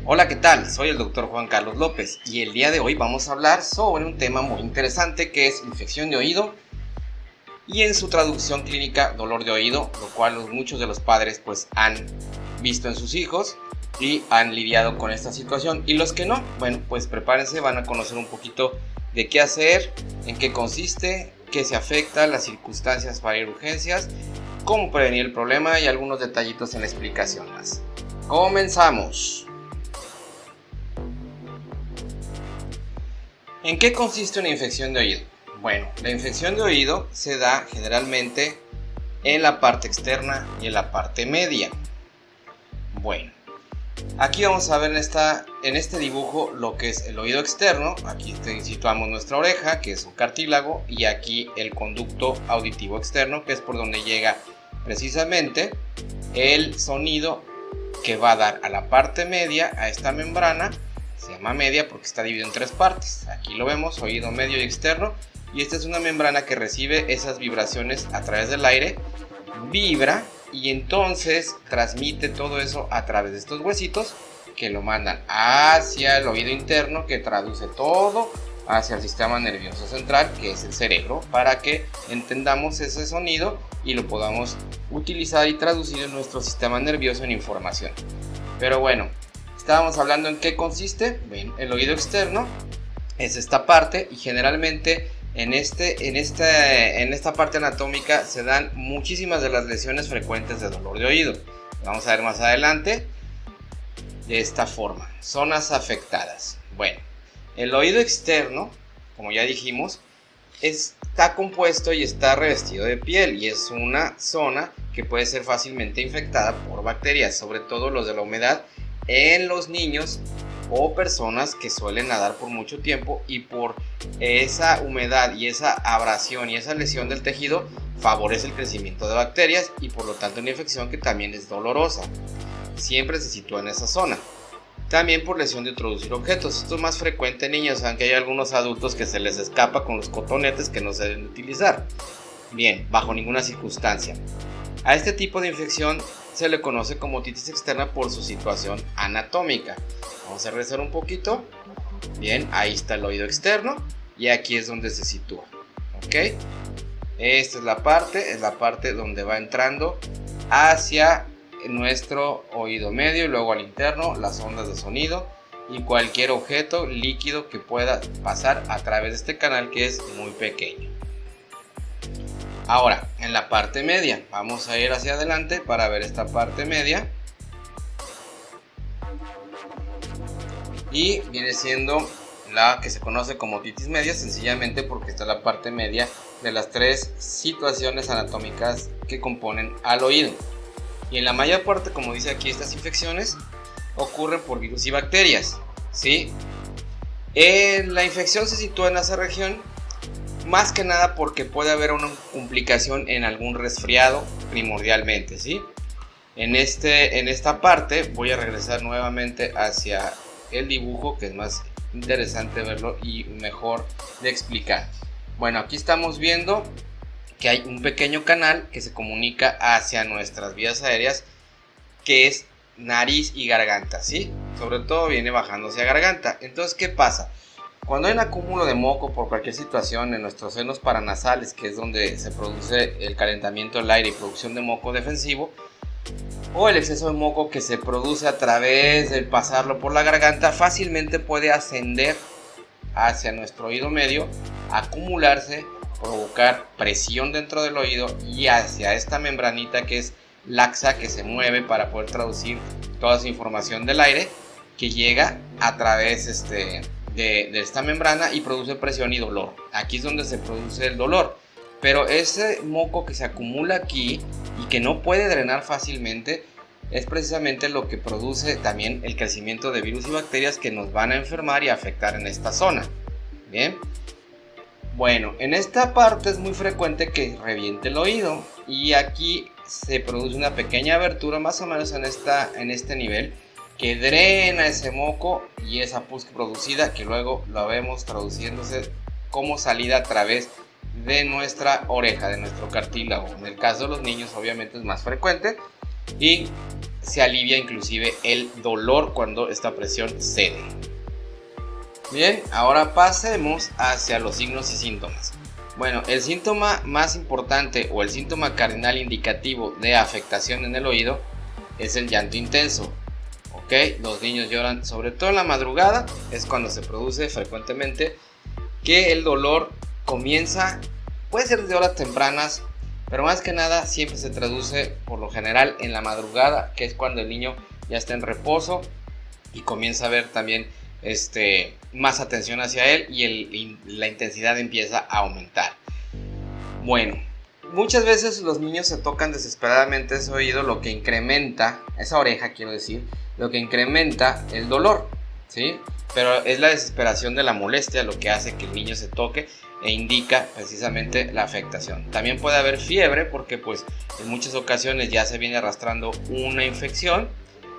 Hola, ¿qué tal? Soy el doctor Juan Carlos López y el día de hoy vamos a hablar sobre un tema muy interesante que es infección de oído y en su traducción clínica dolor de oído, lo cual muchos de los padres pues han visto en sus hijos y han lidiado con esta situación, y los que no, bueno, pues prepárense, van a conocer un poquito de qué hacer, en qué consiste, qué se afecta, las circunstancias para ir a urgencias, cómo prevenir el problema y algunos detallitos en la explicación más. Comenzamos. ¿En qué consiste una infección de oído? Bueno, la infección de oído se da generalmente en la parte externa y en la parte media. Bueno, aquí vamos a ver en este dibujo lo que es el oído externo. Aquí situamos nuestra oreja, que es un cartílago, y aquí el conducto auditivo externo, que es por donde llega precisamente el sonido que va a dar a la parte media, a esta membrana. Se llama media porque está dividido en tres partes. Aquí lo vemos, oído medio y externo. Y esta es una membrana que recibe esas vibraciones a través del aire. Vibra y entonces transmite todo eso a través de estos huesitos que lo mandan hacia el oído interno, que traduce todo hacia el sistema nervioso central, que es el cerebro, para que entendamos ese sonido y lo podamos utilizar y traducir en nuestro sistema nervioso en información. Pero bueno, estábamos hablando en qué consiste. Bien, el oído externo es esta parte y generalmente en esta parte anatómica se dan muchísimas de las lesiones frecuentes de dolor de oído. Vamos a ver más adelante de esta forma, zonas afectadas. Bueno, el oído externo, como ya dijimos, está compuesto y está revestido de piel y es una zona que puede ser fácilmente infectada por bacterias, sobre todo los de la humedad en los niños o personas que suelen nadar por mucho tiempo, y por esa humedad y esa abrasión y esa lesión del tejido favorece el crecimiento de bacterias y por lo tanto una infección que también es dolorosa. Siempre se sitúa en esa zona. También por lesión de introducir objetos. Esto es más frecuente en niños, aunque hay algunos adultos que se les escapa con los cotonetes que no se deben utilizar. Bien, bajo ninguna circunstancia. A este tipo de infección se le conoce como otitis externa por su situación anatómica. Vamos a regresar un poquito. Bien, ahí está el oído externo y aquí es donde se sitúa. ¿Ok? Esta es la parte donde va entrando hacia nuestro oído medio y luego al interno las ondas de sonido y cualquier objeto líquido que pueda pasar a través de este canal, que es muy pequeño. Ahora, en la parte media, vamos a ir hacia adelante para ver esta parte media. Y viene siendo la que se conoce como otitis media, sencillamente porque está la parte media de las tres situaciones anatómicas que componen al oído. Y en la mayor parte, como dice aquí, estas infecciones ocurren por virus y bacterias, ¿sí? La infección se sitúa en esa región, más que nada porque puede haber una complicación en algún resfriado primordialmente, ¿sí? En esta parte voy a regresar nuevamente hacia el dibujo, que es más interesante verlo y mejor de explicar. Bueno, aquí estamos viendo que hay un pequeño canal que se comunica hacia nuestras vías aéreas, que es nariz y garganta, ¿sí? Sobre todo viene bajando hacia garganta. Entonces, ¿qué pasa? Cuando hay un acúmulo de moco por cualquier situación en nuestros senos paranasales, que es donde se produce el calentamiento del aire y producción de moco defensivo, o el exceso de moco que se produce a través del pasarlo por la garganta, fácilmente puede ascender hacia nuestro oído medio, acumularse, provocar presión dentro del oído y hacia esta membranita que es laxa, que se mueve para poder traducir toda esa información del aire que llega a través de esta membrana y produce presión y dolor. Aquí es donde se produce el dolor, pero ese moco que se acumula aquí y que no puede drenar fácilmente es precisamente lo que produce también el crecimiento de virus y bacterias que nos van a enfermar y afectar en esta zona. Bien, bueno, en esta parte es muy frecuente que reviente el oído y aquí se produce una pequeña abertura más o menos en este nivel, que drena ese moco y esa pus producida, que luego lo vemos traduciéndose como salida a través de nuestra oreja, de nuestro cartílago. En el caso de los niños obviamente es más frecuente, y se alivia inclusive el dolor cuando esta presión cede. Bien, ahora pasemos hacia los signos y síntomas. Bueno, el síntoma más importante o el síntoma cardinal indicativo de afectación en el oído es el llanto intenso. ¿Ok? Los niños lloran, sobre todo en la madrugada, es cuando se produce frecuentemente que el dolor comienza, puede ser de horas tempranas, pero más que nada siempre se traduce por lo general en la madrugada, que es cuando el niño ya está en reposo y comienza a ver también más atención hacia él y la intensidad empieza a aumentar. Bueno, muchas veces los niños se tocan desesperadamente ese oído, lo que incrementa, esa oreja quiero decir, lo que incrementa el dolor, ¿sí? Pero es la desesperación de la molestia lo que hace que el niño se toque e indica precisamente la afectación. También puede haber fiebre porque pues en muchas ocasiones ya se viene arrastrando una infección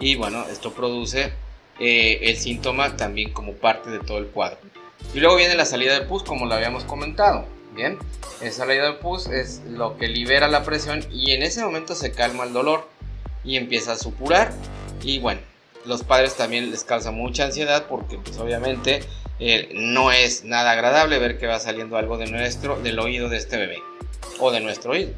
y bueno, esto produce el síntoma también como parte de todo el cuadro. Y luego viene la salida de pus, como lo habíamos comentado. Bien, esa salida de pus es lo que libera la presión y en ese momento se calma el dolor y empieza a supurar. Y bueno, los padres también les causa mucha ansiedad porque pues obviamente no es nada agradable ver que va saliendo algo del oído de este bebé o de nuestro oído.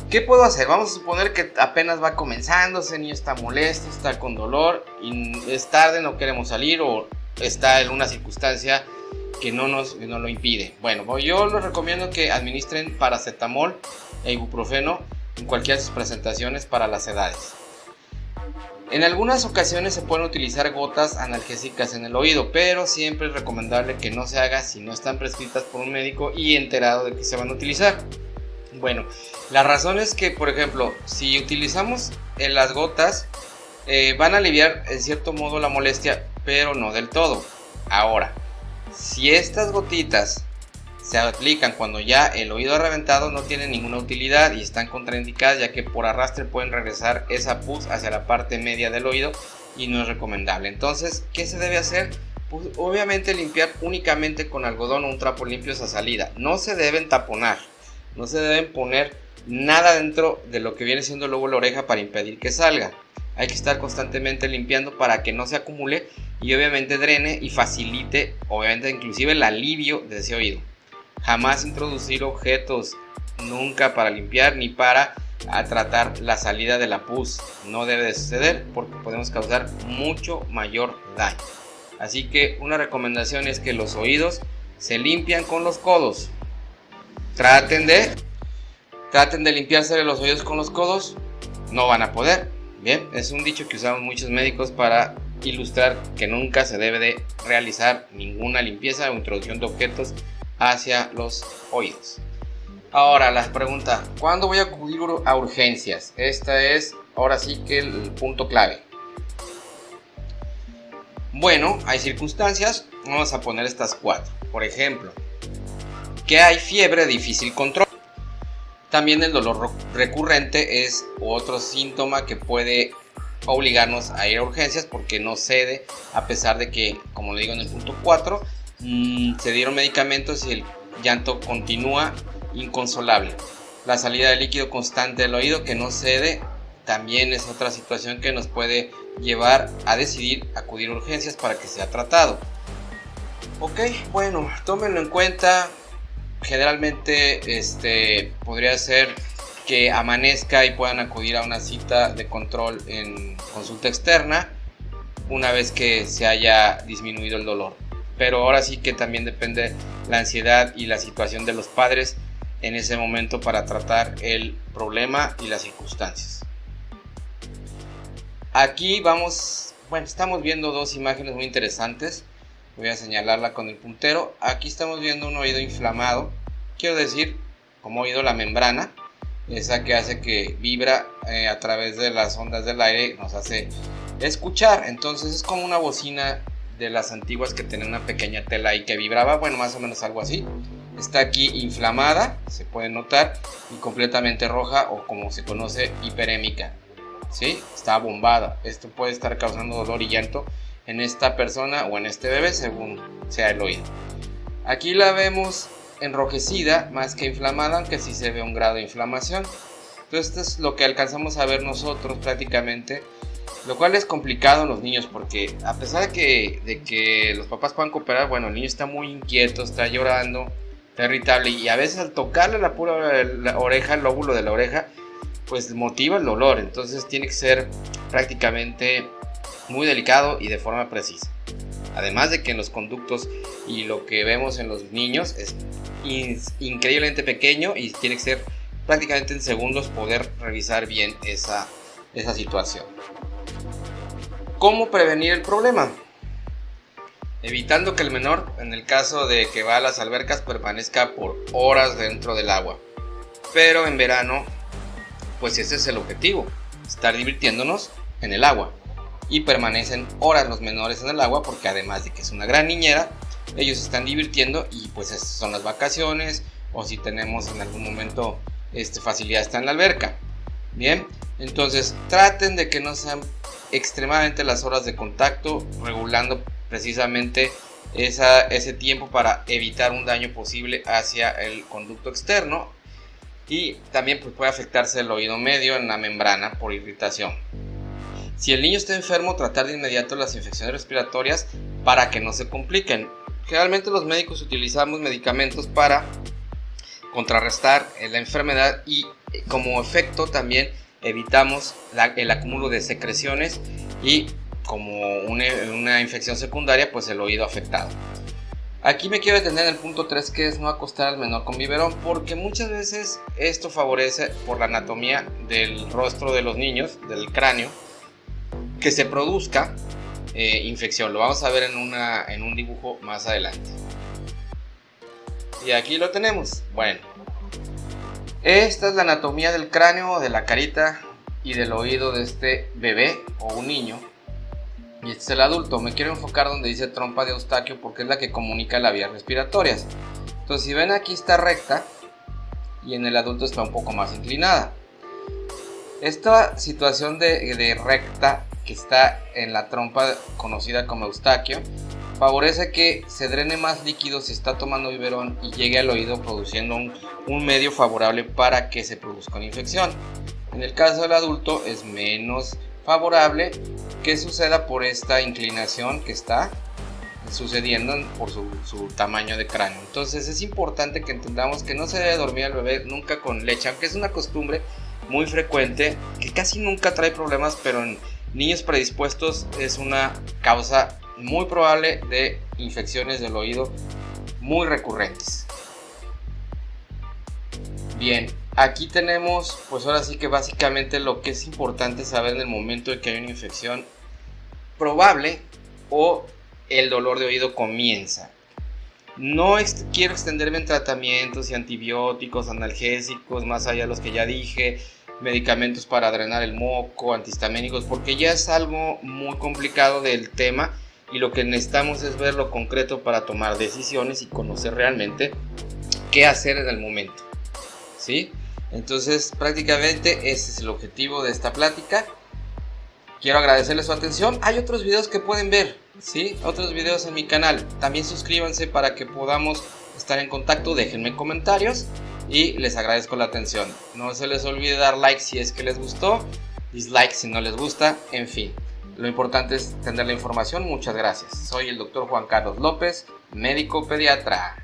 ¿Qué puedo hacer? Vamos a suponer que apenas va comenzando, ese niño está molesto, está con dolor y es tarde, no queremos salir o está en una circunstancia que no lo impide. Bueno, yo les recomiendo que administren paracetamol e ibuprofeno en cualquiera de sus presentaciones para las edades. En algunas ocasiones se pueden utilizar gotas analgésicas en el oído, pero siempre es recomendable que no se haga si no están prescritas por un médico y enterado de que se van a utilizar. Bueno, la razón es que, por ejemplo, si utilizamos las gotas, van a aliviar en cierto modo la molestia, pero no del todo. Ahora, si estas gotitas se aplican cuando ya el oído ha reventado, no tienen ninguna utilidad y están contraindicadas, ya que por arrastre pueden regresar esa pus hacia la parte media del oído y no es recomendable. Entonces, ¿qué se debe hacer? Pues obviamente limpiar únicamente con algodón o un trapo limpio esa salida. No se deben taponar. No se deben poner nada dentro de lo que viene siendo luego la oreja para impedir que salga. Hay que estar constantemente limpiando para que no se acumule y obviamente drene y facilite, obviamente inclusive el alivio de ese oído. Jamás introducir objetos, nunca para limpiar ni para tratar la salida de la pus. No debe de suceder porque podemos causar mucho mayor daño. Así que una recomendación es que los oídos se limpian con los codos. Traten de limpiarse los oídos con los codos, no van a poder. Bien, es un dicho que usamos muchos médicos para ilustrar que nunca se debe de realizar ninguna limpieza o introducción de objetos hacia los oídos. Ahora la pregunta, ¿cuándo voy a acudir a urgencias? Esta es ahora sí que el punto clave. Bueno, hay circunstancias, vamos a poner estas 4. Por ejemplo, que hay fiebre de difícil control. También el dolor recurrente es otro síntoma que puede obligarnos a ir a urgencias porque no cede, a pesar de que, como le digo en el punto 4, se dieron medicamentos y el llanto continúa inconsolable. La salida de líquido constante del oído que no cede también es otra situación que nos puede llevar a decidir acudir a urgencias para que sea tratado. Ok, bueno, tómenlo en cuenta. Generalmente podría ser que amanezca y puedan acudir a una cita de control en consulta externa una vez que se haya disminuido el dolor. Pero ahora sí que también depende la ansiedad y la situación de los padres en ese momento para tratar el problema y las circunstancias. Aquí estamos viendo dos imágenes muy interesantes. Voy a señalarla con el puntero. Aquí estamos viendo un oído inflamado. Quiero decir, como oído, la membrana, esa que hace que vibra a través de las ondas del aire, nos hace escuchar. Entonces es como una bocina de las antiguas que tenía una pequeña tela ahí que vibraba. Bueno, más o menos algo así. Está aquí inflamada, se puede notar, y completamente roja o como se conoce hiperémica. ¿Sí? Está bombada. Esto puede estar causando dolor y llanto en esta persona o en este bebé según sea el oído. Aquí la vemos enrojecida más que inflamada, aunque sí se ve un grado de inflamación. Entonces esto es lo que alcanzamos a ver nosotros prácticamente, lo cual es complicado en los niños porque a pesar de que los papás puedan cooperar, bueno, el niño está muy inquieto, está llorando, está irritable y a veces al tocarle la oreja, el lóbulo de la oreja, pues motiva el dolor. Entonces tiene que ser prácticamente muy delicado y de forma precisa. Además de que en los conductos y lo que vemos en los niños es increíblemente pequeño y tiene que ser prácticamente en segundos poder revisar bien esa situación. ¿Cómo prevenir el problema? Evitando que el menor, en el caso de que va a las albercas, permanezca por horas dentro del agua. Pero en verano, pues ese es el objetivo, estar divirtiéndonos en el agua. Y permanecen horas los menores en el agua porque además de que es una gran niñera, ellos se están divirtiendo y pues esas son las vacaciones, o si tenemos en algún momento facilidad está en la alberca. Bien, entonces traten de que no sean extremadamente las horas de contacto, regulando precisamente ese tiempo para evitar un daño posible hacia el conducto externo, y también pues, puede afectarse el oído medio en la membrana por irritación. Si el niño está enfermo, tratar de inmediato las infecciones respiratorias para que no se compliquen. Generalmente los médicos utilizamos medicamentos para contrarrestar la enfermedad y como efecto también evitamos el acúmulo de secreciones y como una infección secundaria, pues el oído afectado. Aquí me quiero detener en el punto 3, que es no acostar al menor con biberón, porque muchas veces esto favorece por la anatomía del rostro de los niños, del cráneo, que se produzca infección. Lo vamos a ver en un dibujo más adelante. Y aquí lo tenemos. Bueno, esta es la anatomía del cráneo, de la carita y del oído de este bebé o un niño. Y este es el adulto. Me quiero enfocar donde dice trompa de Eustaquio porque es la que comunica las vías respiratorias. Entonces si ven, aquí está recta y en el adulto está un poco más inclinada. Esta situación de recta que está en la trompa conocida como Eustaquio favorece que se drene más líquido si está tomando biberón y llegue al oído, produciendo un medio favorable para que se produzca una infección. En el caso del adulto es menos favorable que suceda por esta inclinación que está sucediendo por su tamaño de cráneo. Entonces es importante que entendamos que no se debe dormir al bebé nunca con leche, aunque es una costumbre muy frecuente que casi nunca trae problemas, pero en niños predispuestos es una causa muy probable de infecciones del oído muy recurrentes. Bien, aquí tenemos pues ahora sí que básicamente lo que es importante saber en el momento de que hay una infección probable o el dolor de oído comienza. No quiero extenderme en tratamientos y antibióticos, analgésicos, más allá de los que ya dije, medicamentos para drenar el moco, antihistamínicos, porque ya es algo muy complicado del tema y lo que necesitamos es ver lo concreto para tomar decisiones y conocer realmente qué hacer en el momento, ¿sí? Entonces prácticamente ese es el objetivo de esta plática. Quiero agradecerles su atención. Hay otros videos que pueden ver, ¿sí? Otros videos en mi canal. También suscríbanse para que podamos estar en contacto. Déjenme comentarios y les agradezco la atención. No se les olvide dar like si es que les gustó, dislike si no les gusta, en fin. Lo importante es tener la información. Muchas gracias. Soy el Dr. Juan Carlos López, médico pediatra.